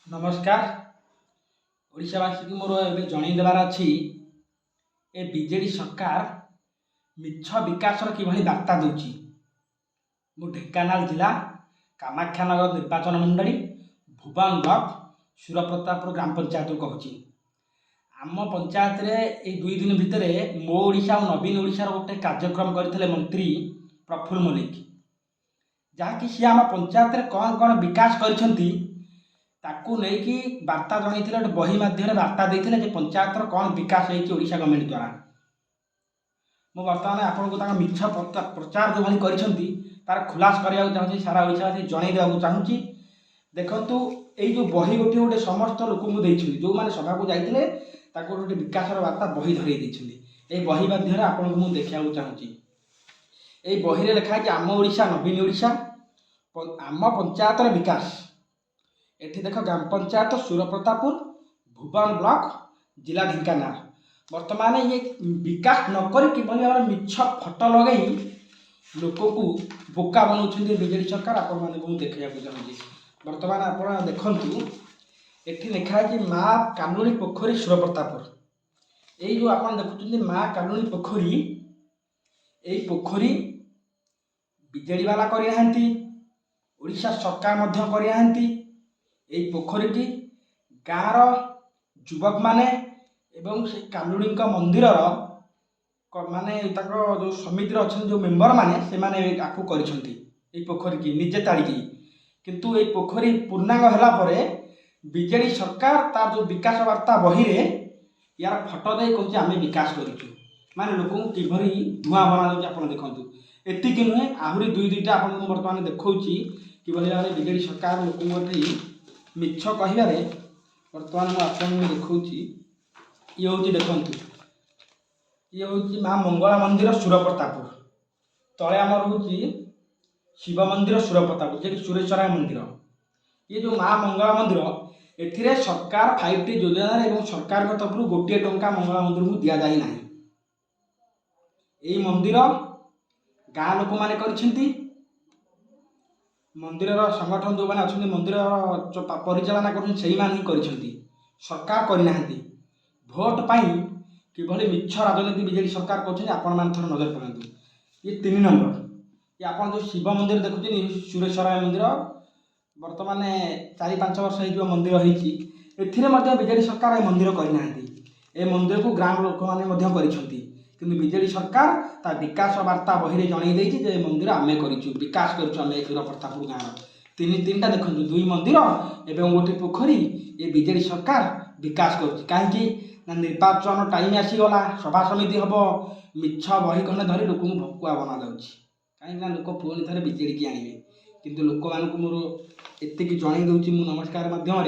नमस्कार। ओडिशावासी की मोर ए जनईदेवार अच्छी ए बीजेडी सरकार मिछ विकासर किभली वार्ता दूची। मु ढेंकानाल जिला कामाख्यानगर निर्वाचन मंडली भुवन ब्लॉक सुरप्रतापुर ग्राम पंचायत कहूँ। आम पंचायत रे ए 2 दिन भितर मो ओडिशा और नवीन ओडिशार गोटे कार्यक्रम करते मंत्री प्रफुल्ल मल्लिक, जहाँकि सी आम पंचायत रे कौन कौन विकास करछंती ताकू लेकिन वार्ता जन गोटे बही मध्यम वार्ता देते पंचायतर कौन विकास होशा गवर्नमेंट द्वारा। मु बर्तमान आपको मिछ प्रचार जो भाई तार खुलास करने चाहिए, सारा ओडावासी जन देवा चाहूँगी। देखु यो बही गोटे गोटे समस्त लोक जो मैंने सभा को जाते गोटे विकास वार्ता बही धरई ये बही मध्यम आपको देखा चाहूँगी। ये बही लिखाई आम ओडिशा नवीन ओडिशा आम पंचायतर विकास। एठी देख ग्राम पंचायत सुरप्रतापुर भुवन ब्लॉक जिला ढेंकानाल। वर्तमान ये विकास नक कि मिछ फटो लगे लोक को बोका बनाऊँ बीजेडी सरकार। आपण मैंने देखा चाहूँगी। वर्तमान आप देखु एठी लिखाई माँ कालुणी पोखरी सुरप्रतापुर। ये जो आप देखुं माँ कालुणी पोखरी, यही पोखरी बीजेडी वाला करना, ओडिशा सरकार मध्य करना। यही पोखरी गाँवर युवक माने एवं से कालुणी मंदिर माने जो समिति अच्छा जो मेम्बर माने से माने आपको कर पोखरी की निजे ताड़ी। किंतु ये पोखरी पूर्णांग होला परे बीजेडी सरकार तार जो विकास वार्ता बही रे यार फटो दे कहूँ आम विकास करूँ माने लोक किभरी धूआं बना दूँ। आप देखु एतिक नुहे आहरी 2-2टा आपको बर्तमान देखा कि भाव बीजेडी सरकार लोक मिछ कह बर्तमान मुझे देखा ये हूँ देखु ये हूँ माँ मंगला मंदिर सुरप्रतापुर तले आमर हूँ शिव मंदिर सुरप्रतापुर जे सुरेश्वराय मंदिर। ये जो माँ मंगला मंदिर एथिरे सरकार 5T योजना एवं सरकार तरफ गोटे टंका मंगला मंदिर को दि जाए ना। यही मंदिर गाँ लोक मैंने कर मंदिर संगठन जो मैंने अच्छा मंदिर परिचालना कर सरकार करना। भोट पाई किभली मिछ राजनीति बीजेडी सरकार कर थोड़ा नजर पड़ू। ये 3 नंबर ये आप जो शिव मंदिर देखुं सुरेश्वराय मंदिर बर्तमान 4-5 वर्ष हो मंदिर होती बीजेडी सरकार ये मंदिर करना। ए मंदिर को ग्राम लोक मैंने किंतु बीजेडी सरकार ता विकास वार्ता बही जन मंदिर आम कर विकास कर सुरप्रतापुर गाँव 3टा देखो 2 मंदिर एवं गोटे पोखरी ये बीजेडी सरकार विकास कहीं निर्वाचन टाइम आसीगला सभा समिति हम मिछ बही खंडे धरी लोक भकुआ बना कहीं लोक पुणी थे बीजेडी की आने। किंतु लोक मानक मोर एतिक जन दूसरी नमस्कार मध्यम